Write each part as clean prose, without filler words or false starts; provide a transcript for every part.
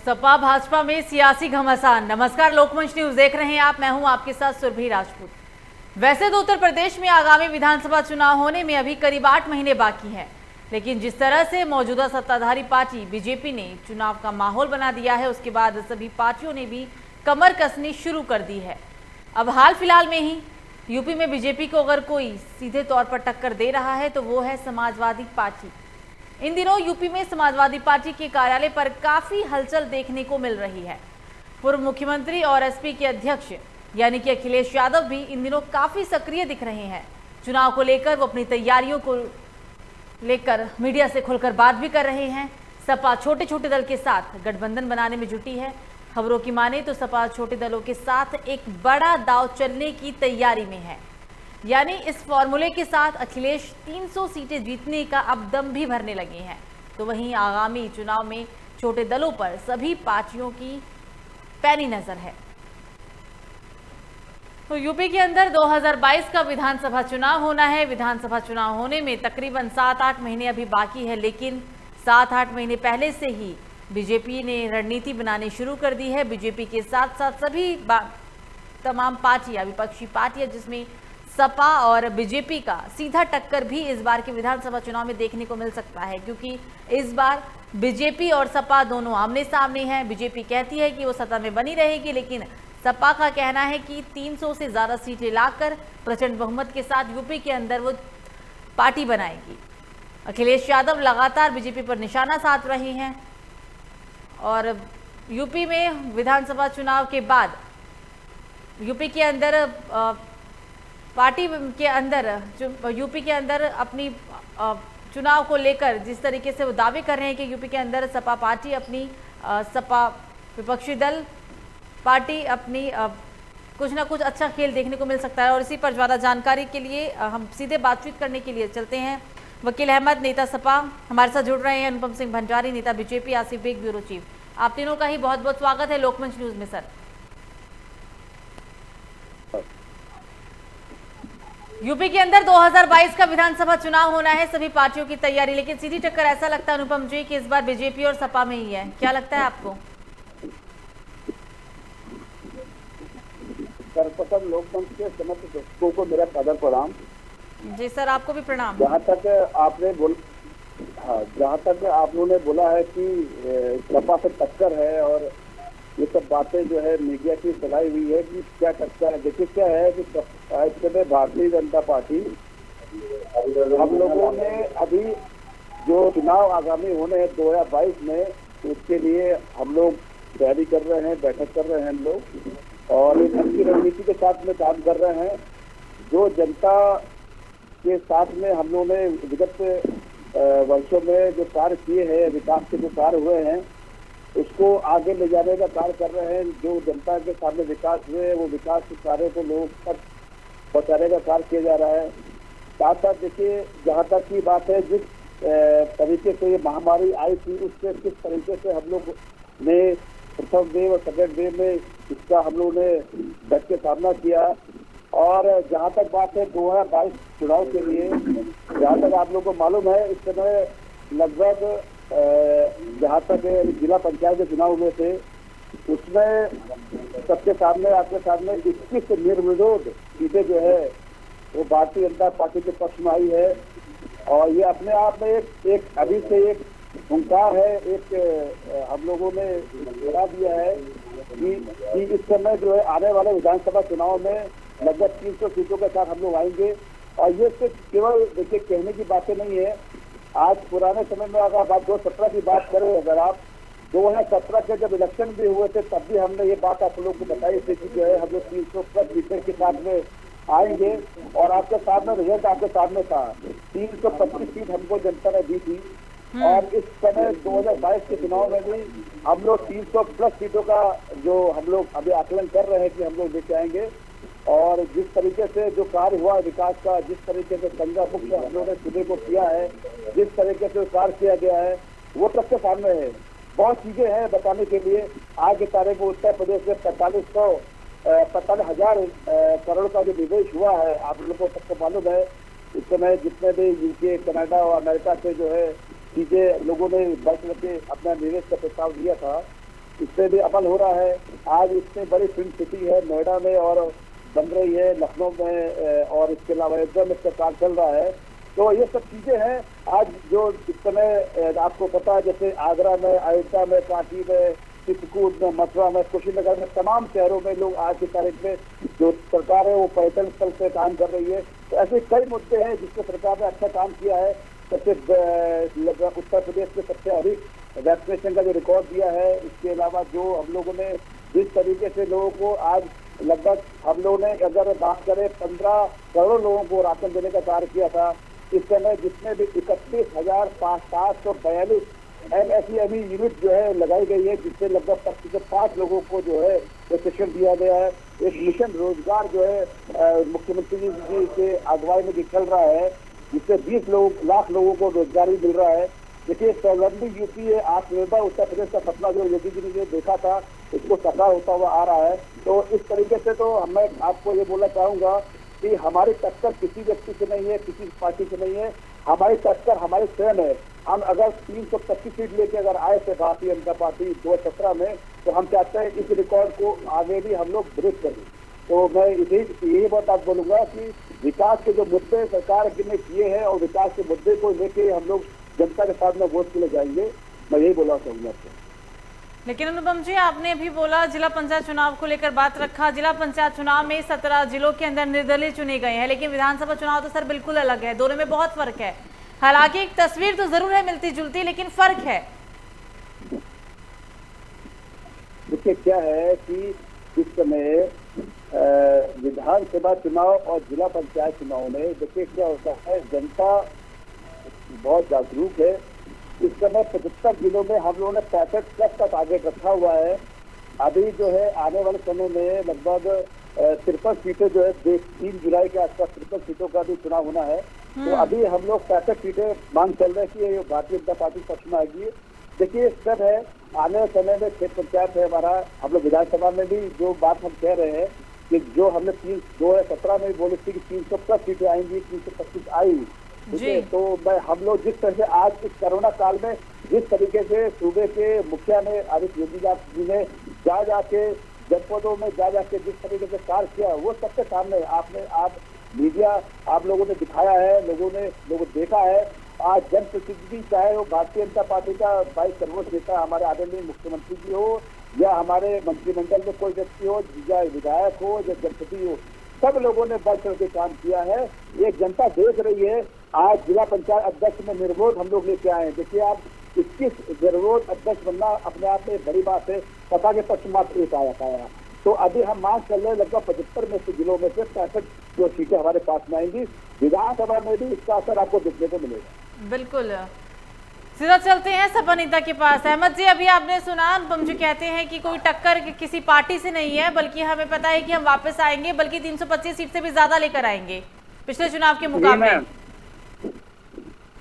सपा भाजपा में सियासी घमासान। नमस्कार, लोकमंच न्यूज देख रहे हैं आप। मैं हूं आपके साथ सुरभि राजपूत। वैसे तो उत्तर प्रदेश में आगामी विधानसभा चुनाव होने में अभी करीब 8 महीने बाकी हैं, लेकिन जिस तरह से मौजूदा सत्ताधारी पार्टी बीजेपी ने चुनाव का माहौल बना दिया है, उसके बाद सभी पार्टियों ने भी कमर कसनी शुरू कर दी है। अब हाल फिलहाल में ही यूपी में बीजेपी को अगर कोई सीधे तौर पर टक्कर दे रहा है तो वो है समाजवादी पार्टी। इन दिनों यूपी में समाजवादी पार्टी के कार्यालय पर काफी हलचल देखने को मिल रही है। पूर्व मुख्यमंत्री और एसपी के अध्यक्ष यानी कि अखिलेश यादव भी इन दिनों काफी सक्रिय दिख रहे हैं। चुनाव को लेकर वो अपनी तैयारियों को लेकर मीडिया से खुलकर बात भी कर रहे हैं। सपा छोटे छोटे दल के साथ गठबंधन बनाने में जुटी है। खबरों की माने तो सपा छोटे दलों के साथ एक बड़ा दांव चलने की तैयारी में है, यानी इस फॉर्मूले के साथ अखिलेश 300 सीटें जीतने का अब दम भी भरने लगे हैं। तो वहीं आगामी चुनाव में छोटे दलों पर सभी पार्टियों की पैनी नजर है। तो यूपी के अंदर 2022 का विधानसभा चुनाव होना है। विधानसभा चुनाव होने में तकरीबन 7-8 महीने अभी बाकी है, लेकिन 7-8 महीने पहले से ही बीजेपी ने रणनीति बनानी शुरू कर दी है। बीजेपी के साथ साथ सभी तमाम पार्टियां, विपक्षी पार्टियां, जिसमें सपा और बीजेपी का सीधा टक्कर भी इस बार के विधानसभा चुनाव में देखने को मिल सकता है, क्योंकि इस बार बीजेपी और सपा दोनों आमने सामने हैं। बीजेपी कहती है कि वो सत्ता में बनी रहेगी, लेकिन सपा का कहना है कि 300 से ज्यादा सीटें लाकर प्रचंड बहुमत के साथ यूपी के अंदर वो पार्टी बनाएगी। अखिलेश यादव लगातार बीजेपी पर निशाना साध रहे हैं और यूपी में विधानसभा चुनाव के बाद यूपी के अंदर पार्टी के अंदर यूपी के अंदर अपनी चुनाव को लेकर जिस तरीके से वो दावे कर रहे हैं कि यूपी के अंदर सपा पार्टी अपनी सपा विपक्षी दल पार्टी अपनी कुछ ना कुछ अच्छा खेल देखने को मिल सकता है। और इसी पर ज़्यादा जानकारी के लिए हम सीधे बातचीत करने के लिए चलते हैं। वकील अहमद, नेता सपा, हमारे साथ जुड़ रहे हैं। अनुपम सिंह भंडारी, नेता BJP, Asif Beg, bureau chief. आप तीनों का ही बहुत बहुत स्वागत है लोकमंच न्यूज में। सर, यूपी के अंदर 2022 का विधानसभा चुनाव होना है, सभी पार्टियों की तैयारी, लेकिन सीधी टक्कर ऐसा लगता है अनुपम जी कि इस बार बीजेपी और सपा में ही है। क्या लगता है आपको? सर्वप्रथम लोकमंच के समस्त दर्शकों को मेरा सादर प्रणाम। जी सर, आपको भी प्रणाम। जहाँ तक आप लोगों ने बोला है कि सपा से टक्कर है और ये सब बातें जो है मीडिया की फैलाई हुई है कि क्या टक्कर है। देखिए क्या है कि इस समय भारतीय जनता पार्टी, हम लोगों ने अभी जो चुनाव आगामी होने हैं 2022 में, उसके लिए हम लोग तैयारी कर रहे हैं, बैठक कर रहे हैं हम लोग, और एक अच्छी रणनीति के साथ में काम कर रहे हैं। जो जनता के साथ में हम लोगों ने विगत वर्षों में जो कार्य किए हैं, विकास के जो कार्य हुए हैं, उसको आगे ले जाने का कार्य कर रहे हैं। जो जनता के सामने विकास हुए हैं, वो विकास के कार्य को लोगों तक पहुँचाने का कार्य किया जा रहा है। साथ साथ देखिए, जहाँ तक की बात है, जिस तरीके से ये महामारी आई थी, उससे किस तरीके से हम लोग ने प्रथम वेव और सेकेंड वेव में इसका हम लोगों ने डट के सामना किया। और जहाँ तक बात है 2022 चुनाव के लिए, जहाँ तक आप लोगों को मालूम है, इस समय लगभग जहाँ तक जिला पंचायत के चुनाव हुए थे, उसमें सबके सामने, आपके सामने 21 निर्विरोध सीटें जो है वो भारतीय जनता पार्टी के पक्ष में आई है। और ये अपने आप में एक अभी से एक हुंकार है, एक हम लोगों ने बता दिया है कि इस समय जो है आने वाले विधानसभा चुनाव में लगभग 300 सीटों के साथ हम लोग आएंगे। और ये सिर्फ केवल देखिए कहने की बातें नहीं है। आज पुराने समय में अगर आप 2017 की बात करें, अगर आप 2017 के जब इलेक्शन भी हुए थे, तब भी हमने ये बात आप लोगों को बताई थी कि जो है हम लोग 300 प्लस सीटें के साथ में आएंगे। और आपके सामने रिजल्ट आपके सामने था, 325 सीट हमको जनता ने दी थी। और इस समय 2022 के चुनाव में भी हम लोग 300 प्लस सीटों का जो हम लोग अभी आकलन कर रहे हैं कि हम लोग लेके आएंगे। और जिस तरीके से जो कार्य हुआ विकास का, जिस तरीके से गंगा मुक्त हम लोगों ने सूबे को किया है, जिस तरीके से कार्य किया गया है, वो सबके सामने है। बहुत चीजें हैं बताने के लिए। आज की तारीख में उत्तर प्रदेश में 45,000 करोड़ का जो निवेश हुआ है, आप लोगों को सबको मालूम है। इस समय जितने भी यूके, कनाडा और अमेरिका से जो है चीजें लोगों ने बढ़ के अपना निवेश का प्रस्ताव दिया था, इससे भी अमल हो रहा है। आज इतनी बड़ी फिल्म सिटी है नोएडा में और बन रही है लखनऊ में, और इसके अलावा अयोध्या में इसका काम चल रहा है। तो ये सब चीजें हैं आज जो इस समय आपको पता है, जैसे आगरा में, अयोध्या में, काशी में, चित्रकूट में, मथुरा में, कुशीनगर में, तमाम शहरों में लोग आज की तारीख में जो सरकार है वो पर्यटन स्थल पे काम कर रही है। तो ऐसे कई मुद्दे हैं जिसपे सरकार ने अच्छा काम किया है। सबसे उत्तर प्रदेश में सबसे अधिक वैक्सीनेशन का जो रिकॉर्ड दिया है, इसके अलावा जो हम लोगों ने जिस तरीके से लोगों को आज लगभग हम लोगों ने अगर बात करें 15 करोड़ लोगों को राशन देने का कार्य किया था। इस समय जिसमें भी 31,742 MSEME यूनिट जो है लगाई गई है, जिससे लगभग 5 लोगों को जो है प्रशिक्षण दिया गया है। एक मिशन रोजगार जो है मुख्यमंत्री जी के अगुवाई में चल रहा है, जिससे 20 लाख लोगों को रोजगारी मिल रहा है। देखिए स्वावलंबी यूपी है, आत्मनिर्भर उत्तर प्रदेश का सपना जो योगी जी ने जो देखा था उसको साकार होता हुआ आ रहा है। तो इस तरीके से तो मैं आपको ये बोलना चाहूंगा कि हमारी टक्कर किसी व्यक्ति से नहीं है, किसी पार्टी से नहीं है, हमारी टक्कर हमारे स्वयं है। हम अगर 325 सीट लेके अगर आए थे भारतीय जनता पार्टी 2017 में, तो हम चाहते हैं इस रिकॉर्ड को आगे भी हम लोग ब्रेक करें। तो मैं यही बात आप बोलूंगा कि विकास के जो मुद्दे सरकार ने किए हैं और विकास के मुद्दे को लेके हम लोग जनता के साथ में वोट के लिए जाएंगे। मैं यही बोलना चाहूंगा आपको। लेकिन अनुपम जी, आपने अभी बोला जिला पंचायत चुनाव को लेकर बात रखा। जिला पंचायत चुनाव में 17 जिलों के अंदर निर्दलीय चुने गए हैं, लेकिन विधानसभा चुनाव तो सर बिल्कुल अलग है, दोनों में बहुत फर्क है। हालांकि एक तस्वीर तो जरूर है मिलती जुलती, लेकिन फर्क है। देखिए क्या है कि इस समय विधानसभा चुनाव और जिला पंचायत चुनाव में देखिए क्या होता है, जनता बहुत जागरूक है। इस समय 75 जिलों में हम लोगों ने 65+ का टारगेट रखा हुआ है। अभी जो है आने वाले समय में लगभग 53 सीटें जो है 3 जुलाई के आसपास 53 सीटों का भी चुनाव होना है। तो अभी हम लोग 65 सीटें मांग चल रहे हैं कि भारतीय जनता पार्टी पक्ष में आएगी। देखिए सब है, आने वाले समय में क्षेत्र पंचायत है हमारा। हम लोग विधानसभा में भी जो बात हम कह रहे हैं कि जो हमने 2017 में बोले थे कि 300+ सीटें आएंगी, 325 आई। ठीक है, तो मैं हम लोग जिस तरह से आज इस कोरोना काल में जिस तरीके से सूबे के मुखिया ने आदित्य योगी जी ने जा जाके जनपदों में जा जाके जिस तरीके से कार्य किया, वो सबके सामने आप मीडिया आप लोगों ने दिखाया है, लोगों देखा है। आज जनप्रतिनिधि चाहे वो भारतीय जनता पार्टी का 22 सर्वोच्च नेता हमारे आदरणीय मुख्यमंत्री जी हो, या हमारे मंत्रिमंडल में कोई व्यक्ति हो, या विधायक हो, या जनप्रतिनिधि हो, सब लोगों ने बढ़ चढ़ के काम किया है। ये जनता देख रही है। आज जिला पंचायत अध्यक्ष में निर्विरोध हम लोग लेके आए हैं। देखिए आप 21 निर्विरोध अध्यक्ष बनना अपने आप में बड़ी बात है। सपा के पक्ष मात्र एक आया। तो अभी हम मांग कर रहे हैं लगभग 75 में से जिलों में से 65 जो सीटें हमारे पास में आएंगी। विधानसभा में भी इसका असर आपको देखने को मिलेगा। बिल्कुल। सीधा चलते हैं सपा नेता के पास। अहमद जी, अभी आपने सुना अनुपम जी कहते हैं कि कोई टक्कर किसी पार्टी से नहीं है, बल्कि हमें पता है कि हम वापस आएंगे, बल्कि 325 सीट से भी ज्यादा लेकर आएंगे पिछले चुनाव के मुकाबले।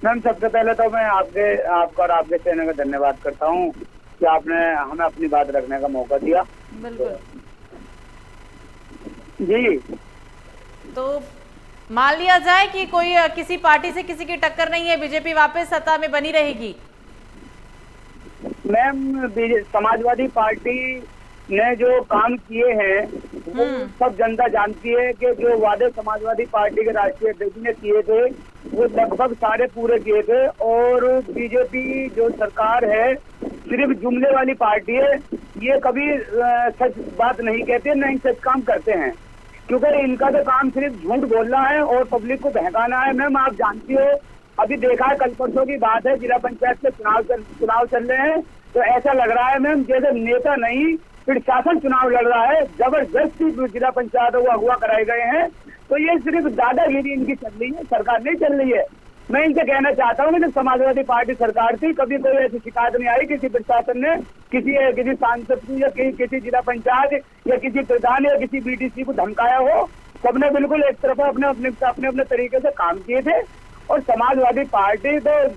मैम सबसे पहले तो मैं आपका और आपके चैनल का धन्यवाद करता हूँ कि आपने हमें अपनी बात रखने का मौका दिया। बिल्कुल जी। तो मान लिया जाए कि कोई किसी पार्टी से किसी की टक्कर नहीं है, बीजेपी वापस सत्ता में बनी रहेगी। मैम समाजवादी पार्टी ने जो काम किए हैं वो सब जनता जानती है कि जो वादे समाजवादी पार्टी के राष्ट्रीय अध्यक्ष ने किए थे वो लगभग सारे पूरे किए थे। और बीजेपी जो सरकार है सिर्फ जुमले वाली पार्टी है, ये कभी सच बात नहीं कहते, न ही सच काम करते हैं, क्योंकि इनका तो काम सिर्फ झूठ बोलना है और पब्लिक को बहकाना है। मैम आप जानती हो, अभी देखा है कल परसों की बात है, जिला पंचायत के चुनाव चल रहे हैं, तो ऐसा लग रहा है मैम जैसे नेता नहीं फिर शासन चुनाव लड़ रहा है। जबरदस्ती जिला पंचायत को अगवा कराए गए हैं। तो ये सिर्फ दादागिरी इनकी चल रही है, सरकार नहीं चल रही है। मैं इनसे कहना चाहता हूँ कि जब समाजवादी पार्टी सरकार थी कभी कोई ऐसी शिकायत नहीं आई किसी प्रशासन ने किसी सांसद की या किसी जिला पंचायत या किसी प्रधान या किसी बीडीसी को धमकाया हो। सबने बिल्कुल एक तरफा अपने तरीके से काम किए थे। और समाजवादी पार्टी तो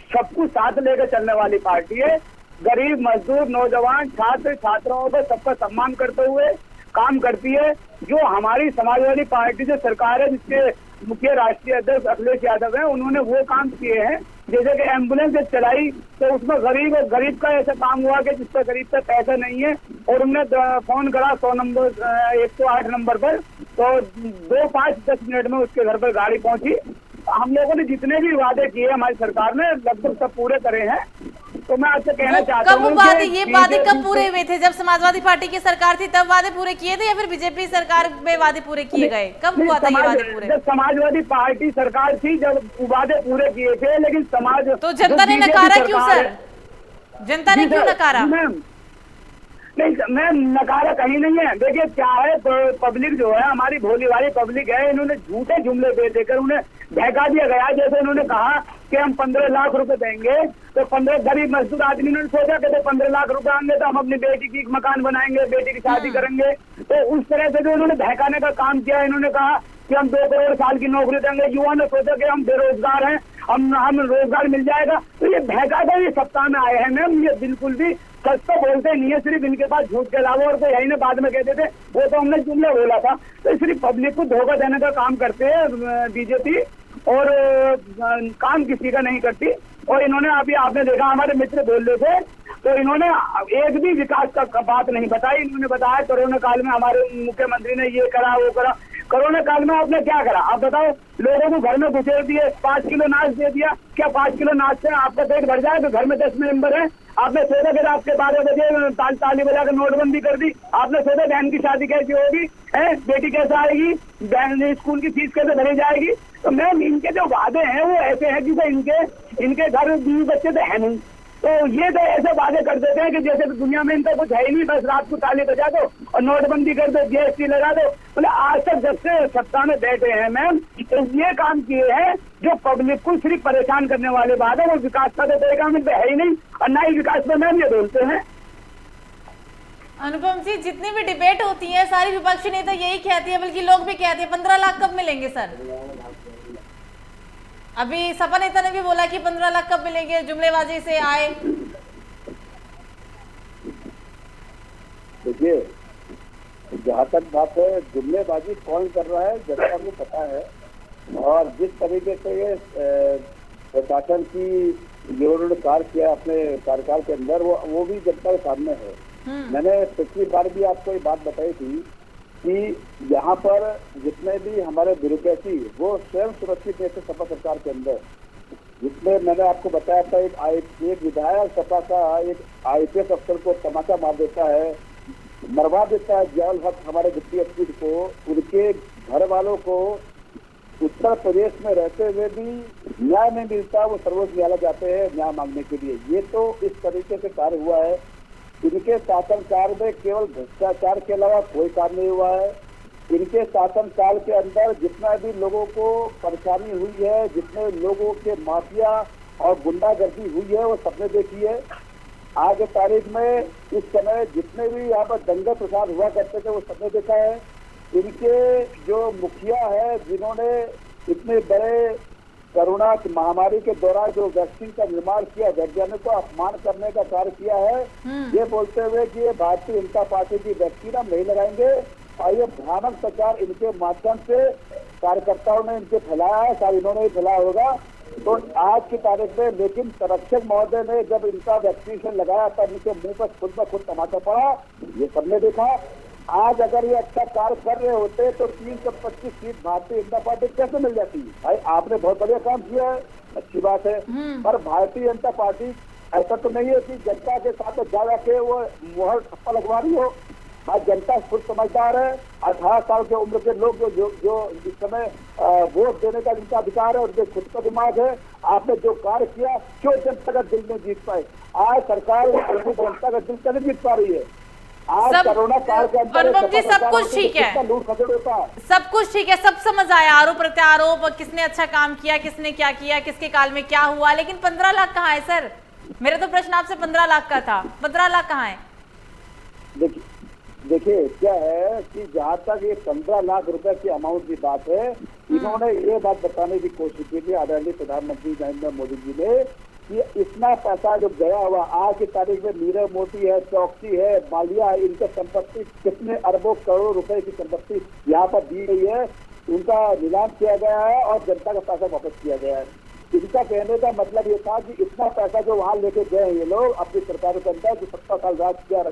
सबको साथ लेकर चलने वाली पार्टी है। गरीब, मजदूर, नौजवान, छात्र छात्राओं को सबका सम्मान करते हुए काम करती है। जो हमारी समाजवादी पार्टी जो सरकार है जिसके मुख्य राष्ट्रीय अध्यक्ष अखिलेश यादव है, उन्होंने वो काम किए हैं जैसे कि एम्बुलेंस चलाई तो उसमें गरीब का ऐसा काम हुआ कि जिसका गरीब का पैसा नहीं है और उनने फोन करा 100 नंबर 108 नंबर पर, तो 2, 5, 10 मिनट में उसके घर पर गाड़ी पहुंची। हम लोगों ने जितने भी वादे किए हमारी सरकार ने लगभग सब पूरे करे हैं। तो मैं आपसे कहना चाहता हूँ ये वादे कब पूरे हुए थे? जब समाजवादी पार्टी की सरकार थी तब वादे पूरे किए थे या फिर बीजेपी सरकार में वादे पूरे किए गए? कब हुआ था ये वादे पूरे? जब समाजवादी पार्टी सरकार थी जब वादे पूरे किए थे, लेकिन समाज तो जनता ने नकारा क्यों सर? जनता ने क्यों नकारा? नहीं, मैं नकारा कहीं नहीं है। देखिए क्या है, पब्लिक जो है हमारी भोली वाली पब्लिक है, इन्होंने झूठे जुमले दे देकर उन्हें बहका दिया गया। जैसे इन्होंने कहा कि हम 15 लाख रुपए देंगे, तो 15 गरीब मजदूर आदमी ने सोचा कि 15 लाख रुपए आएंगे तो हम अपनी बेटी की मकान बनाएंगे, बेटी की शादी करेंगे। तो उस तरह से जो इन्होंने बहकाने का काम किया, इन्होंने कहा कि हम 2 करोड़ साल की नौकरी देंगे। युवा ने सोचा कि हम बेरोजगार हैं, हम रोजगार मिल जाएगा। तो ये बहका कर ये सत्ता में आए हैं मैम। ये बिल्कुल भी सच तो बोलते नहीं है, सिर्फ इनके पास झूठ के अलावा और तो यही ने बाद में कहते थे वो तो हमने जुमले बोला था। तो सिर्फ पब्लिक को धोखा देने का काम करते हैं बीजेपी, और काम किसी का नहीं करती। और इन्होंने अभी आपने देखा हमारे मित्र बोल रहे थे, तो इन्होंने एक भी विकास का बात नहीं बताई। इन्होंने बताया कोरोना काल में हमारे मुख्यमंत्री ने ये करा वो करा। कोरोना काल में आपने क्या करा आप बताओ? लोगों को घर में घुसेड़ दिए, 5 किलो नाश दे दिया। क्या 5 किलो नाश से आपका पेट भर जाए? तो घर में 10 मेंबर है। आपने सोचा कि रात के 12 बजे ताली बजाकर नोटबंदी कर दी। आपने सोचा बहन की शादी कैसी होगी, है बेटी कैसे आएगी, बहन स्कूल की फीस कैसे भरी जाएगी? तो मैम इनके जो वादे हैं वो ऐसे हैं जैसे इनके घर 20 बच्चे तो है नहीं। तो ये तो ऐसे वादे कर देते हैं कि जैसे दुनिया में इनका कुछ है ही नहीं, बस रात को ताली बजा दो और नोटबंदी कर दो, GST लगा दो। बोले आज तक जब से सत्ता में बैठे हैं मैम, तो ये काम किए हैं जो पब्लिक को सिर्फ परेशान करने वाले बात है। वो विकास का तो तरीका में है ही नहीं, और ना ही विकास में मैम ये बोलते हैं। अनुपम जी, जितनी भी डिबेट होती है सारी विपक्षी नेता यही कहती है, बल्कि लोग भी कहते हैं 15 लाख कब मिलेंगे सर? अभी सपा नेता ने भी बोला कि 15 लाख कब मिलेंगे, जुमलेबाजी से आए। देखिए जहाँ तक बात है जुमलेबाजी कौन कर रहा है जनता को पता है, और जिस तरीके से ये प्रशासन की जो उन्होंने कार्य किया अपने कार्यकाल के अंदर वो भी जनता के सामने है। मैंने पिछली बार भी आपको ये बात बताई थी कि यहाँ पर जितने भी हमारे ब्यूरोक्रेसी वो स्वयं सुरक्षित है सपा सरकार के अंदर, जिसमें मैंने आपको बताया था एक विधायक सपा का एक IPS अफसर को तमाचा मार देता है, मरवा देता है जियाउल हक हमारे डिप्टी एसपी को। उनके घर वालों को उत्तर प्रदेश में रहते हुए भी न्याय नहीं मिलता, वो सर्वोच्च न्यायालय जाते हैं न्याय मांगने के लिए। ये तो इस तरीके से कार्य हुआ है। इनके शासनकाल में केवल भ्रष्टाचार के अलावा कोई काम नहीं हुआ है। इनके शासनकाल के अंदर जितना भी लोगों को परेशानी हुई है, जितने लोगों के माफिया और गुंडागर्दी हुई है, वो सबने देखी है। आज की तारीख में इस समय जितने भी यहाँ पर दंगे प्रसाद हुआ करते थे वो सबने देखा है। इनके जो मुखिया है जिन्होंने इतने बड़े कोरोना महामारी के दौरान जो वैक्सीन का निर्माण किया, वैज्ञानिक को अपमान करने का कार्य किया है, ये बोलते हुए कि ये भारतीय जनता पार्टी की वैक्सीन हम नहीं लगाएंगे, और ये भ्रामक प्रचार इनके माध्यम से कार्यकर्ताओं ने इनके फैलाया है, शायद इन्होंने ही फैलाया होगा। तो आज की तारीख में लेकिन संरक्षक महोदय ने जब इनका वैक्सीनेशन लगाया तब इनके मुंह पर खुद टमाटर पड़ा, ये सबने देखा। आज अगर ये अच्छा कार्य कर रहे होते तो 325 सीट भारतीय जनता पार्टी कैसे मिल जाती? भाई आपने बहुत बढ़िया काम किया है, अच्छी बात है, पर भारतीय जनता पार्टी ऐसा तो नहीं है कि जनता के साथ जा के वो मुहर ठप्पा लगवा रही हो। आज जनता खुद समझदार है। 18 साल के उम्र के लोग जो इस समय वोट देने का जिनका अधिकार है, उनके खुद का दिमाग है। आपने जो कार्य किया क्यों जनता का दिल नहीं जीत पाए? आज सरकार जनता का दिल कैसे जीत पा रही है? आज कोरोना काल के अंदर सब कुछ ठीक है, लूट खसोट होता है, सब कुछ ठीक है, सब समझ आया, आरोप प्रत्यारोप, किसने अच्छा काम किया, किसने क्या किया, किसके काल में क्या हुआ, लेकिन 15 लाख कहाँ है सर? मेरा तो प्रश्न आपसे 15 लाख का था, 15 लाख कहाँ है? देखिए क्या है कि जहाँ तक ये 15 लाख रुपए की अमाउंट की बात है, इन्होंने ये बात बताने की कोशिश की थी आदरणीय प्रधानमंत्री नरेंद्र मोदी जी ने कि इतना पैसा जो गया हुआ आज की तारीख में नीरव मोदी है, चौकसी है, मालिया है, इनके संपत्ति कितने अरबों करोड़ों रुपए की संपत्ति यहाँ पर दी गई है, उनका नीलाम किया गया है और जनता का पैसा वापस किया गया है। इनका कहने का मतलब ये था कि इतना पैसा जो वहां लेके गए हैं ये लोग अपनी सरकारों के अंदर, जो 17 साल राज किया,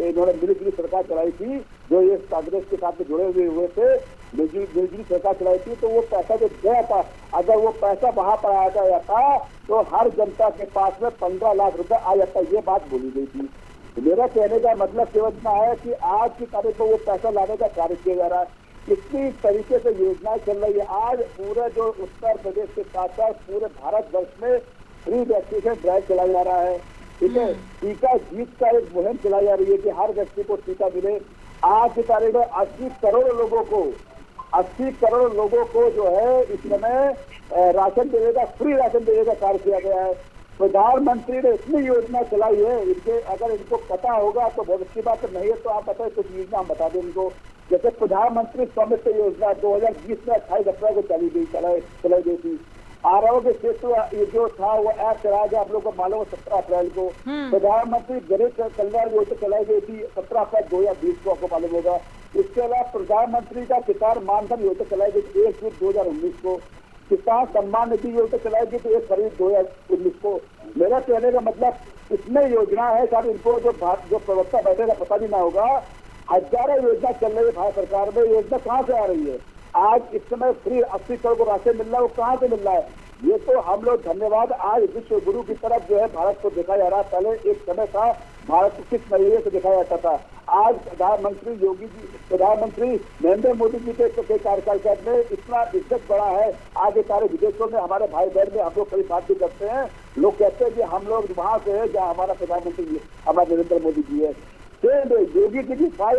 इन्होंने मिली सरकार चलाई थी, जो ये कांग्रेस के साथ में जुड़े हुए थे, मिलजुली सरकार चलाई थी, तो वो पैसा जो गया था, अगर वो पैसा वहां पर आ जाता तो हर जनता के पास में 15 लाख रुपए आ जाता, ये बात बोली गई थी। मेरा कहने का मतलब केवल इतना है कि आज की तारीख को वो पैसा लाने का कार्य किया जा रहा है। इसी तरीके से योजनाएं चल रही है। आज पूरे जो उत्तर प्रदेश के साथ साथ पूरे भारत वर्ष में फ्री वैक्सीनेशन ड्राइव चलाया जा रहा है। ठीक है, टीका जीत का एक मुहिम चलाई जा रही है कि हर व्यक्ति को टीका मिले। आज की तारीख में 80 करोड़ लोगों को जो है इस समय राशन देने का, फ्री राशन देने का कार्य किया गया है। प्रधानमंत्री ने इतनी योजना चलाई है, इनके अगर इनको पता होगा तो बहुत अच्छी बात नहीं है तो आप बताए कुछ योजना हम बता दें इनको। जैसे प्रधानमंत्री स्वामित्व योजना 2020 में 28 अप्रैल को चलाई गई थी। आरोग्य सेतु ये जो था वो ऐप चलाया गया, आप लोगों को मालूम है 17 अप्रैल को। प्रधानमंत्री गरीब कल्याण योजना चलाई गई थी 17 अप्रैल 2020 को, आपको मालूम होगा। इसके अलावा प्रधानमंत्री का किसान मानधन योजना चलाई गई थी 1 जून 2019 को। किसान सम्मान निधि योजना चलाई गई थी 1 फरवरी 2019 को। मेरा कहने का मतलब इतने योजना है शायद इनको जो प्रवक्ता बैठेगा पता भी ना होगा। हजारों योजना चल रही है भारत सरकार में, योजना कहाँ से आ रही है? आज इस समय फ्री 80 करोड़ को राशन मिल रहा है, वो कहाँ से मिल रहा है? ये तो हम लोग धन्यवाद आज विश्व गुरु की तरफ जो है भारत को देखा जा रहा है। पहले एक समय था भारत को किस नजरिए से देखा जाता था। आज प्रधानमंत्री नरेंद्र मोदी जी के कार्यकाल में इतना इज्जत बढ़ा है। आगे सारे विदेशों में हमारे भाई बहन में हम लोग कई बात भी करते हैं, लोग कहते हैं कि हम लोग वहां से है जहाँ हमारा प्रधानमंत्री हमारे नरेंद्र मोदी जी है। योगी जी की क्या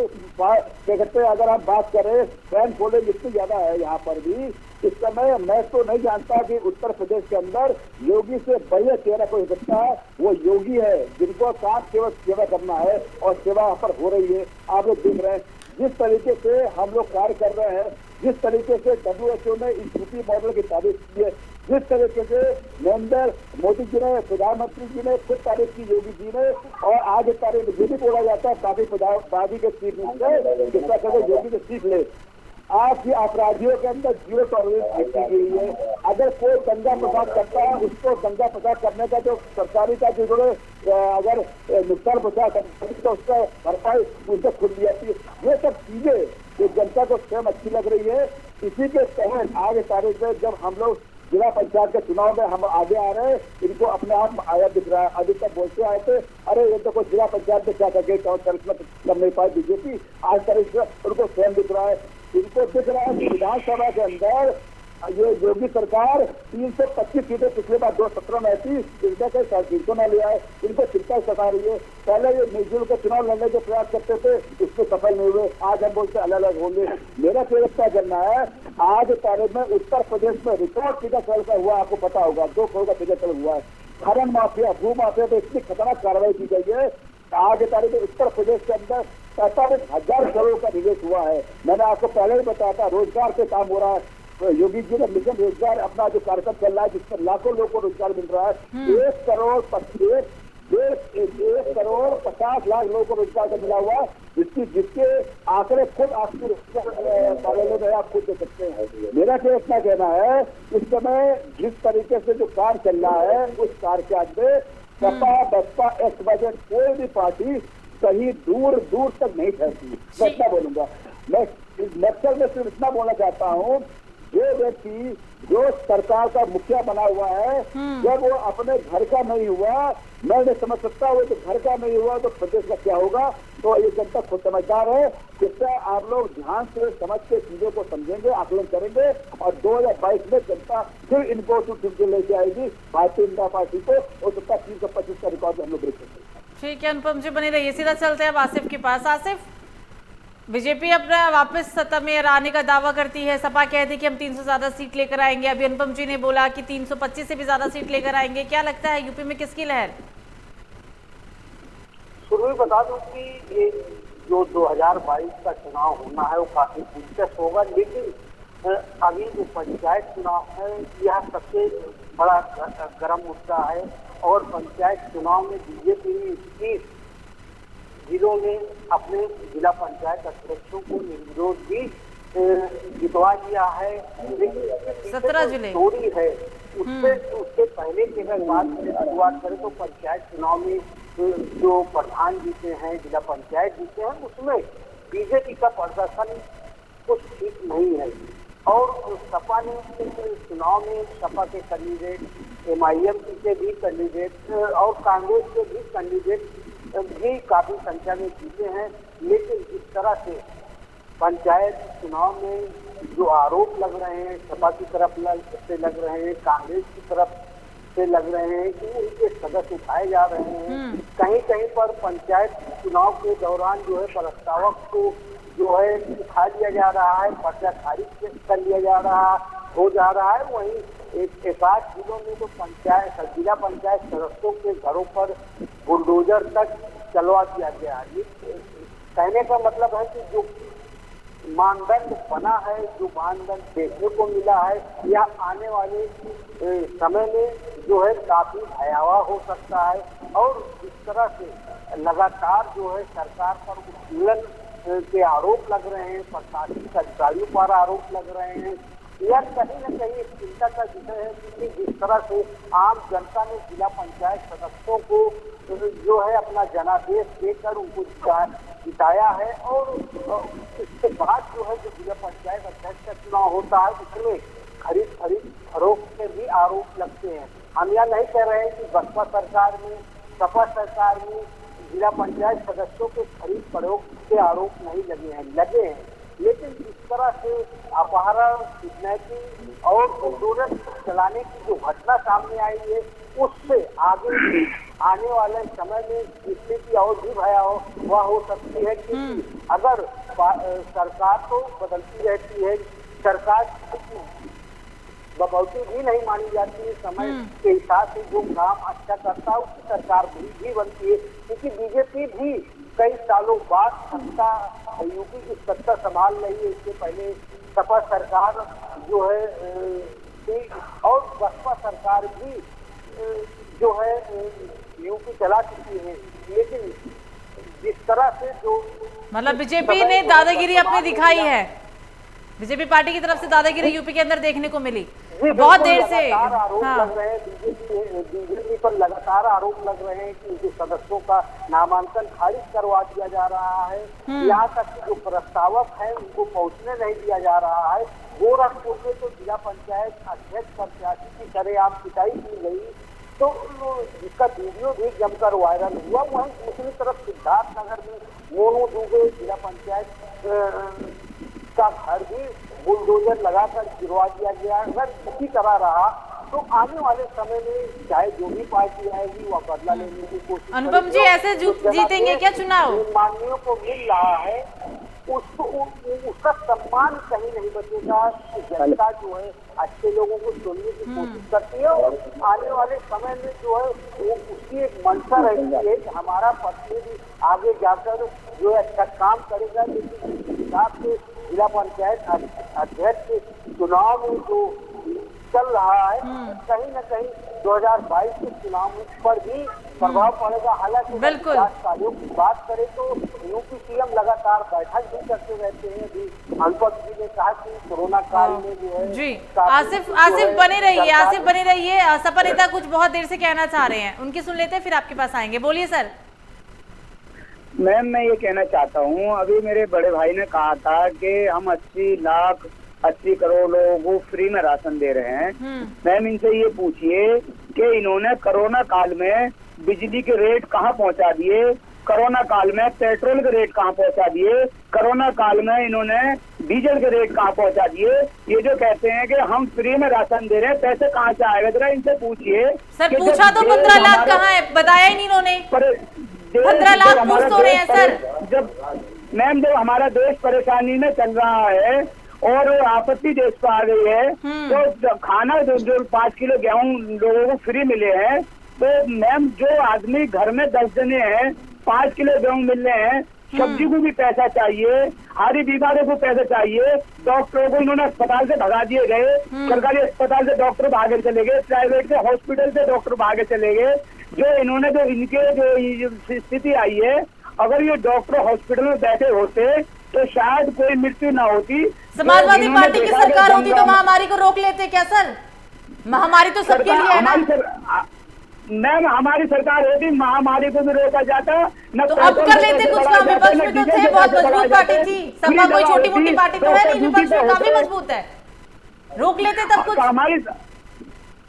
कहते हैं, अगर हम बात करें फैन फॉलोइंग इतनी ज्यादा है यहाँ पर भी इस समय, मैं तो नहीं जानता कि उत्तर प्रदेश के अंदर योगी से बढ़िया चेहरा कोई सकता है। वो योगी है जिनको काम केवल सेवा करना है और सेवा यहाँ पर हो रही है। आप लोग देख रहे हैं जिस तरीके से हम लोग कार्य कर रहे हैं, जिस तरीके से WHO ने इस यूपी मॉडल की तारीफ की है, जिस तरीके से नरेंद्र मोदी जी ने, प्रधानमंत्री जी ने खुद तारीफ की योगी जी ने, और आज तारीफ ये भी बोला जाता है दादी के सीख से जिसका कहते योगी से सीख ले। आज की अपराधियों के अंदर 0 टॉलरेंस रखी गई है। अगर कोई दंगा फसाद करता है उसको दंगा फसाद करने का जो सरकारी का जो अगर नुकसान पहुंचा तो उसका भरपाई उनसे खुद दी जाती है। ये सब चीजें जो जनता को स्वयं अच्छी लग रही है। इसी के तहत आगे तारीख में जब हम लोग जिला पंचायत के चुनाव में हम आगे आ रहे हैं, इनको अपने आप आया दिख रहा है। अभी तक बोलते आए थे अरे ये तो कोई जिला पंचायत में क्या करके कर नहीं पाए बीजेपी, आज तारीख में उनको स्वयं दिख रहा है। इनको दिख रहा है कि विधानसभा के अंदर ये योगी सरकार 325 सीटें पिछले बार 2017 में थी, इसमें कई 350 में लिया है। इनको चिंता सता रही है। पहले ये मिलजुल के चुनाव लड़ने के प्रयास करते थे, उसमें सफल नहीं हुए। आज हम बोलते अलग अलग होंगे। मेरा क्या करना है, आज तारीख में उत्तर प्रदेश में रिकॉर्ड टीकाकरण हुआ, आपको पता होगा 2 करोड़ का टीकाकरण हुआ है। खनन माफिया, भू माफिया पे इतनी खतरनाक कार्रवाई की गई है। आज तारीख में उत्तर प्रदेश के अंदर 45,000 करोड़ का निवेश हुआ है। मैंने आपको पहले ही बताया था रोजगार से काम हो रहा है। तो योगी जी ने मिशन रोजगार अपना जो कार्यक्रम चल रहा है जिसमें लाखों लोगों को रोजगार मिल रहा है। 1 करोड़ 50 लाख लोगों को रोजगार का मिला हुआ है, जिसके आंकड़े खुद आपके कार्यालय में आप खुद दे सकते हैं। मेरा क्या इतना कहना है, इस समय जिस तरीके से जो कार्य चल रहा है उस कार्य में सपा बसपा XYZ कोई भी पार्टी कहीं दूर दूर तक नहीं ठहरती। मैं इतना बोलूंगा। मैं इस नक्सल में सिर्फ इतना बोलना चाहता हूँ, जो व्यक्ति जो सरकार का मुखिया बना हुआ है, जब वो अपने घर का नहीं हुआ, मैं नहीं समझ सकता वो तो घर का नहीं हुआ तो प्रदेश का क्या होगा। तो ये जनता खुद समझदार है। जिससे आप लोग ध्यान से समझ के चीजों को समझेंगे, आकलन करेंगे और 2022 में जनता फिर इनको चुन लेके आएगी भारतीय जनता पार्टी को, और सबका 325 का रिकॉर्ड हम लोग ब्रेक करेंगे। ठीक है अनुपम जी, बने रहिए। सीधा चलते हैं अब आसिफ के पास। आसिफ, बीजेपी अपना वापस सत्ता में आने का दावा करती है। सपा कहती कि हम 300 ज्यादा सीट लेकर आएंगे। अभी अनुपम जी ने बोला कि 325 से भी ज्यादा सीट लेकर आएंगे। क्या लगता है यूपी में किसकी लहर? शुरू में बता दूं कि ये जो 2022 का चुनाव होना है वो काफी दिलचस्प होगा, लेकिन अभी जो पंचायत चुनाव है यह सबसे बड़ा गर्म मुद्दा है। और पंचायत चुनाव में बीजेपी ने 30 जिलों में अपने जिला पंचायत अध्यक्षों को निर्विरोध भी जितवा दिया है। 17 जिले चोरी है उससे पहले की अगर बात करें, शुरुआत करें तो पंचायत चुनाव में जो प्रधान जीते हैं, जिला पंचायत जीते हैं, उसमें बीजेपी का प्रदर्शन कुछ ठीक नहीं है। और सपा ने चुनाव में सपा के कैंडिडेट, MIM के भी कैंडिडेट और कांग्रेस के भी कैंडिडेट भी काफी संख्या में जीते हैं। लेकिन जिस तरह से पंचायत चुनाव में जो आरोप लग रहे हैं, सपा की तरफ से लग रहे हैं, कांग्रेस की तरफ से लग रहे हैं कि उनके सदस्य उठाए जा रहे हैं, कहीं कहीं पर पंचायत चुनाव के दौरान जो है प्रस्तावक को जो है उठा लिया जा रहा है, पर्चा खारिज कर लिया जा रहा है। वहीं एक आध जिलों में तो जिला पंचायत सदस्यों के घरों पर बुलडोजर तक चलवा दिया गया। ये कहने का मतलब है कि जो मानदंड बना है, जो मानदंड देखने को मिला है, यह आने वाले समय में जो है काफी भयावह हो सकता है। और जिस तरह से लगातार जो है सरकार पर उत्पीड़न के आरोप लग रहे हैं, प्रशासनिक अधिकारियों पर आरोप लग रहे हैं, यह कहीं न कहीं एक चिंता का विषय है कि जिस तरह से आम जनता ने जिला पंचायत सदस्यों को जो है अपना जनादेश देकर उनको जिताया है, और इसके बाद जो है जो जिला पंचायत अध्यक्ष का चुनाव होता है उसमें खरीद फरोख्त के भी आरोप लगते हैं। हम यह नहीं कह रहे हैं कि बसपा सरकार में, सपा सरकार में जिला पंचायत सदस्यों के खरीद फरोख्त के आरोप नहीं लगे हैं, लेकिन जिस तरह से अपहरण, किडनैपिंग और बुलडोजर चलाने की जो घटना सामने आई है, उससे आगे आने वाले समय में स्थिति और भी भयावह हो सकती है। क्योंकि अगर सरकार तो बदलती रहती है, सरकार बकौती भी नहीं मानी जाती है, समय के हिसाब से जो काम अच्छा करता है उसकी सरकार भी बनती है। क्योंकि बीजेपी भी कई सालों बाद यूपी की सत्ता संभाल रही है। इससे पहले सपा सरकार जो है थी और बसपा सरकार भी जो है यूपी चला चुकी है। लेकिन जिस तरह से जो मतलब बीजेपी ने दादागिरी अपनी दिखाई है, बीजेपी पार्टी की तरफ से दादागिरी यूपी के अंदर देखने को मिली बहुत देर से। आरोप लग रहे हैं बीजेपी पर, लगातार आरोप लग रहे हैं कि उनके सदस्यों का नामांकन खारिज करवा दिया जा रहा है। यहाँ तक कि जो प्रस्तावक है उनको पहुँचने नहीं दिया जा रहा है। गोरखपुर में तो जिला पंचायत अध्यक्ष प्रत्याशी की सरेआम पिटाई की गई, तो जिसका वीडियो भी जमकर वायरल हुआ। वहीं दूसरी तरफ सिद्धार्थनगर में मोनू दुबे जिला पंचायत का घर भी बुलडोजर लगाकर गिरवा दिया गया। अगर इसी तरह रहा तो आने वाले समय में चाहे जो भी पार्टी आएगी वह बदला लेने की कोशिश। अनुपम जी, ऐसे जीतेंगे क्या चुनाव? माननीयों को मिल रहा है उसको उसका सम्मान कहीं नहीं बचेगा। जनता जो है अच्छे लोगों को चुनने की कोशिश करती है और आने वाले समय में जो है वो उसकी एक मंशा रहती है कि हमारा प्रतिनिधि आगे जाकर जो है अच्छा काम करेगा। लेकिन जिस हिसाब से जिला पंचायत अध्यक्ष चुनाव में जो चल रहा है, कहीं न कहीं 2022 के चुनाव पर भी प्रभाव पड़ेगा। हालांकि कार्यों की बात करें तो यूपी सीएम लगातार बैठक भी करते रहते हैं। अभी अनुपम जी ने कहा कि कोरोना काल में जो है जी आसिफ बने रहिए। सपा नेता कुछ बहुत देर से कहना चाह रहे हैं, उनकी सुन लेते हैं फिर आपके पास आएंगे। बोलिए सर। मैम, मैं ये कहना चाहता हूँ, अभी मेरे बड़े भाई ने कहा था कि हम 80 करोड़ लोगों को फ्री में राशन दे रहे हैं। मैम, इनसे ये पूछिए कि इन्होंने कोरोना काल में बिजली के रेट कहाँ पहुँचा दिए, कोरोना काल में पेट्रोल के रेट कहाँ पहुँचा दिए, कोरोना काल में इन्होंने डीजल के रेट कहाँ पहुँचा दिए। ये जो कहते हैं कि हम फ्री में राशन दे रहे हैं, पैसे कहाँ से आएगा, जरा इनसे पूछिए। सर पूछा तो 15 लाख कहाँ है, बताया ही नहीं इन्होंने। 15 लाख पूछ तो रहे हैं सर। जब हमारा देश परेशानी में चल रहा है और आपत्ति देश पर आ गई है, तो खाना जो 5 किलो गेहूं लोगों को फ्री मिले हैं, तो मैम जो आदमी घर में 10 जने हैं, 5 किलो गेहूं मिल रहे हैं, सब्जी को भी पैसा चाहिए, हरी बीमारियों को पैसा चाहिए। डॉक्टरों को इन्होंने अस्पताल से भगा दिए गए, सरकारी अस्पताल से डॉक्टर भागे चले गए, प्राइवेट के हॉस्पिटल से डॉक्टर भागे चले गए। जो इन्होंने जो इनके जो स्थिति आई है, अगर ये डॉक्टर हॉस्पिटल में बैठे होते तो शायद कोई मृत्यु ना होती। समाजवादी पार्टी की सरकार होती तो महामारी को रोक लेते क्या सर? महामारी तो सबके लिए है ना मैम। हमारी सरकार होती महामारी को भी रोका जाता न। तो अब कर लेते कुछ काम। विपक्ष में तो थे, बहुत मजबूत पार्टी थी, सपा कोई छोटी मोटी पार्टी तो है नहीं, विपक्ष में काफी मजबूत है, रोक लेते तब कुछ। हमारी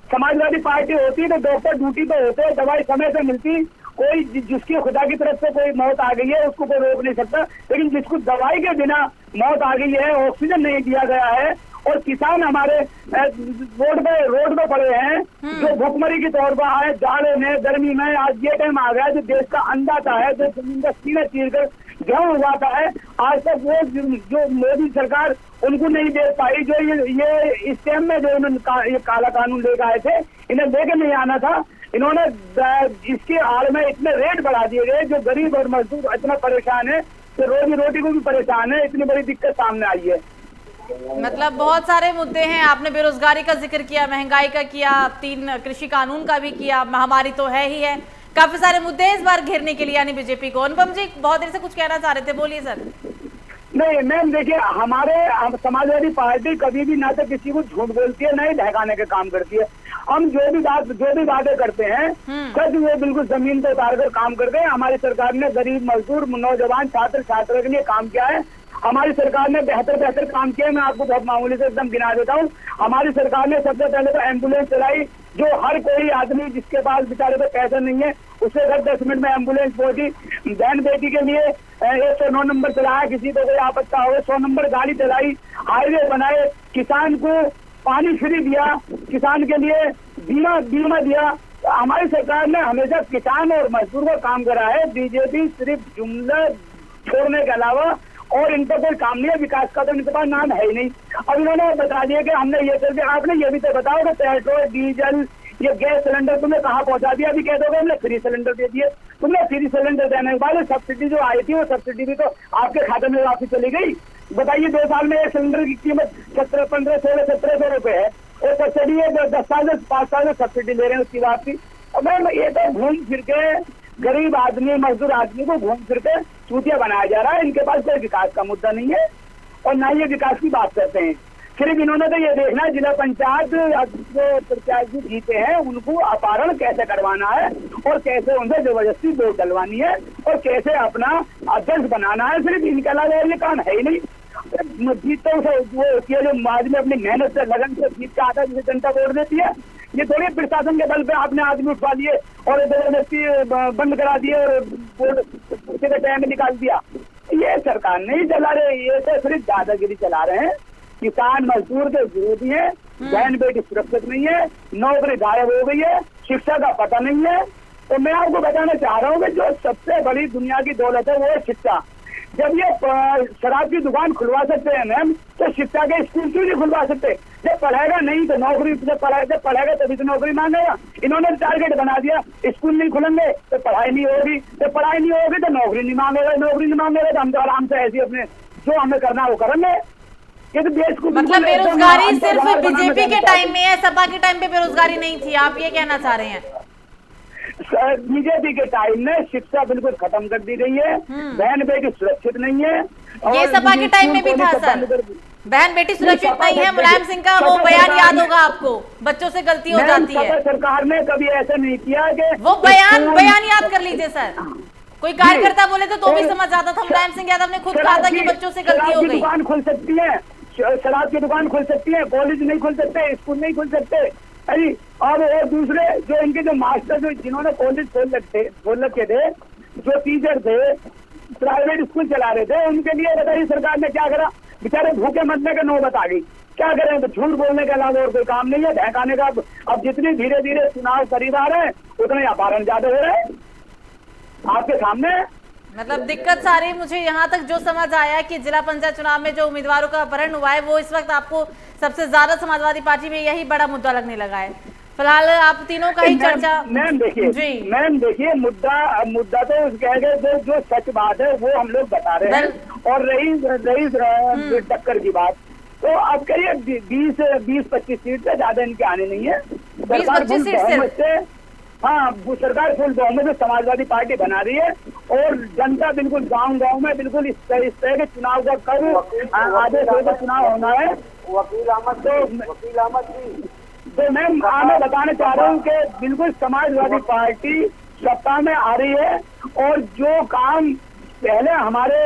समाजवादी पार्टी होती तो डॉक्टर ड्यूटी पे होते, दवाई समय से मिलती, कोई जिसकी खुदा की तरफ से कोई मौत आ गई है उसको कोई रोक नहीं सकता, लेकिन जिसको दवाई के बिना मौत आ गई है, ऑक्सीजन नहीं दिया गया है और किसान हमारे रोड पे पड़े हैं, जो भूखमरी के तौर पर आए, जाड़े में गर्मी में। आज ये टाइम आ गया जो देश का अन्नदाता है, जो जमीन का सीना चीर कर गेहूं उगाता है, आज तक वो जो मोदी सरकार उनको नहीं दे पाई। जो ये इस टाइम में जो उन्होंने ये काला कानून लेकर आए थे, इन्हें लेके नहीं आना था। इन्होंने इसके आड़ में इतने रेट बढ़ा दिए गए, जो गरीब और मजदूर इतना परेशान है, तो रोजी रोटी को भी परेशान है। इतनी बड़ी दिक्कत सामने आई है। मतलब बहुत सारे मुद्दे हैं, आपने बेरोजगारी का जिक्र किया, महंगाई का किया, 3 कृषि कानून का भी किया, महामारी तो है ही है, काफी सारे मुद्दे हैं इस बार घेरने के लिए यानी बीजेपी को। अनुपम जी बहुत देर से कुछ कहना चाह रहे थे, बोलिए सर। नहीं मैम, देखिए हमारे समाजवादी पार्टी कभी भी ना तो किसी को झूठ बोलती है, ना ही बहकाने के काम करती है। हम जो भी वादे करते हैं सच वो बिल्कुल जमीन पर उतार कर काम करते हैं। हमारी सरकार ने गरीब मजदूर नौजवान छात्र के लिए काम किया है। हमारी सरकार ने बेहतर काम किया। मैं आपको बहुत मामूली से एकदम गिना देता हूँ। हमारी सरकार ने सबसे पहले तो एम्बुलेंस चलाई, जो हर कोई आदमी जिसके पास बेचारे पे पैसा नहीं है उसे हर 10 मिनट में एम्बुलेंस पहुंची। बहन बेटी के लिए 109 नंबर चलाया, किसी को कोई आपत्ता हो 100 नंबर गाड़ी चलाई, हाईवे बनाए, किसान को पानी फ्री दिया, किसान के लिए बीमा दिया। हमारी सरकार ने हमेशा किसान और मजदूर का काम करा है। बीजेपी सिर्फ जुमला छोड़ने के अलावा और इनका कोई काम नहीं है। विकास का तो इनके पास नाम है ही नहीं। अब इन्होंने बता दिया कि हमने ये कर दिया। आपने ये भी तो बताओ कि पेट्रोल डीजल ये गैस सिलेंडर तुमने कहाँ पहुंचा दिया? अभी कह दोगे हमने फ्री सिलेंडर दे दिए। तुमने फ्री सिलेंडर देने के बाद सब्सिडी जो आई थी वो सब्सिडी भी तो आपके खाते में वापस चली गई। बताइए 2 साल में एक सिलेंडर की कीमत 1700 रुपए है और सब्सिडी है 10 साल से 5 साल में सब्सिडी ले रहे हैं उसकी वापसी। और मैम ये तो घूम फिर के गरीब आदमी मजदूर आदमी को घूम फिर के चूतिया बनाया जा रहा है। इनके पास कोई विकास का मुद्दा नहीं है और ना ये विकास की बात करते हैं। सिर्फ इन्होंने तो ये देखना है जिला पंचायत जो प्रत्याशी जीते हैं उनको अपहरण कैसे करवाना है और कैसे उनसे जबरदस्ती वोट डलवानी है और कैसे अपना अध्यक्ष बनाना है। सिर्फ इनके अलावा ये काम है ही नहीं। जीत तो वो होती है जो समाज में अपनी मेहनत से लगन से जीत के आता है, जिसे जनता वोट देती है। ये थोड़ी प्रशासन के बल पे आपने आदमी उठवा लिए और जबरदस्ती बंद करा दिए और वोट के टाइम में निकाल दिया। ये सरकार नहीं चला रहे, ये तो सिर्फ दादागिरी चला रहे हैं। किसान मजदूर के विरोधी है, बहन बेटी सुरक्षित नहीं है, नौकरी गायब हो गई है, शिक्षा का पता नहीं है। तो मैं आपको बताना चाह रहा हूँ कि जो सबसे बड़ी दुनिया की दौलत है वो है शिक्षा। जब ये शराब की दुकान खुलवा सकते हैं मैम, तो शिक्षा के स्कूल क्यों नहीं खुलवा सकते? जब पढ़ेगा नहीं तो नौकरी, जब पढ़ेगा तभी तो नौकरी मांगेगा। इन्होंने टारगेट बना दिया, स्कूल नहीं खुलेंगे तो पढ़ाई नहीं होगी, तो पढ़ाई नहीं होगी तो नौकरी नहीं मांगेगा, नौकरी नहीं मांगेगा तो हम तो आराम से ऐसे अपने जो हमें करना है वो करेंगे। ये तो देश को मतलब बेरोजगारी सिर्फ बीजेपी के टाइम में है, सपा के टाइम पे बेरोजगारी नहीं थी, आप ये कहना चाह रहे हैं? बीजेपी के टाइम में शिक्षा बिल्कुल खत्म कर दी गई है, बहन बेटी सुरक्षित नहीं है। ये सपा के टाइम में भी था सर, बहन बेटी सुरक्षित नहीं है। मुलायम सिंह का वो बयान याद होगा आपको, बच्चों से गलती हो जाती है। सरकार ने कभी ऐसा नहीं किया कि वो बयान याद कर लीजिए सर। कोई कार्यकर्ता बोले तो भी समझ आता था। मुलायम सिंह यादव ने खुद कहा था कि बच्चों से गलती हो गई। दुकान खुल सकती है, शराब की दुकान खुल सकती है, कॉलेज नहीं खुल सकते, स्कूल नहीं खुल सकते। अरे और दूसरे जो इनके जो मास्टर जो जिन्होंने कॉलेज खोल रखे थे, जो टीचर थे, प्राइवेट स्कूल चला रहे थे, उनके लिए बताइए सरकार ने क्या करा? बेचारे भूखे मरने का नौबत आ गई। क्या करें? तो झूठ बोलने के अलावा और कोई काम नहीं है, बहकाने का। अब जितनी धीरे धीरे चुनाव करीब आ रहे हैं उतने अपहरण ज्यादा हो रहे हैं आपके सामने। मतलब दिक्कत सारी मुझे यहाँ तक जो समझ आया कि जिला पंचायत चुनाव में जो उम्मीदवारों का अपहरण हुआ है वो इस वक्त आपको सबसे ज्यादा समाजवादी पार्टी में यही बड़ा मुद्दा लगने लगा है। फिलहाल आप तीनों का ही चर्चा। मैम देखिए मुद्दा तो कह गए जो सच बात है वो हम लोग बता रहे हैं। और रही टक्कर की बात, तो अब कहिए 20-25 सीट से ज्यादा इनके आने नहीं है। 20-25 सीट से हाँ, सरकार फुल बहुमत में समाजवादी पार्टी बना रही है और जनता बिल्कुल गांव में बिल्कुल इस तरह के चुनाव का कब आदेश होगा चुनाव होना है। वकील अहमद जी तो मैं बताना चाह रहा हूँ कि बिल्कुल समाजवादी पार्टी सत्ता में आ रही है और जो काम पहले हमारे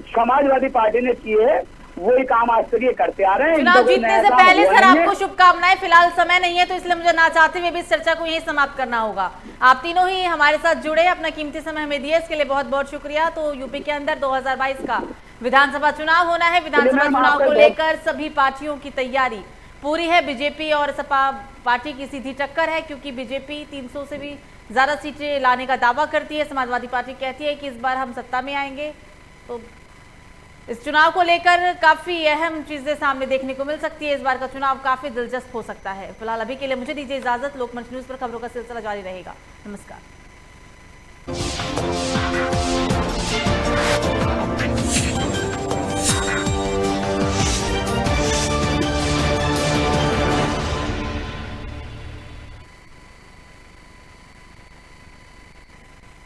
समाजवादी पार्टी ने किए है वही काम आज तक ये करते आ रहे हैं। चुनाव जीतने से पहले सर आपको शुभकामनाएं। फिलहाल समय नहीं है तो इसलिए मुझे ना चाहते हुए भी इस चर्चा को यही समाप्त करना होगा। आप तीनों ही हमारे साथ जुड़े, अपना कीमती समय हमें दिए, इसके लिए बहुत बहुत शुक्रिया। तो यूपी के अंदर 2022 का विधानसभा चुनाव होना है। विधानसभा चुनाव को लेकर सभी पार्टियों की तैयारी पूरी है। बीजेपी और सपा पार्टी की सीधी टक्कर है, क्योंकि बीजेपी 300 से भी ज्यादा सीटें लाने का दावा करती है। समाजवादी पार्टी कहती है कि इस बार हम सत्ता में आएंगे। तो इस चुनाव को लेकर काफी अहम चीजें सामने देखने को मिल सकती है। इस बार का चुनाव काफी दिलचस्प हो सकता है। फिलहाल अभी के लिए मुझे दीजिए इजाजत। लोकमंच न्यूज पर खबरों का सिलसिला जारी रहेगा। नमस्कार।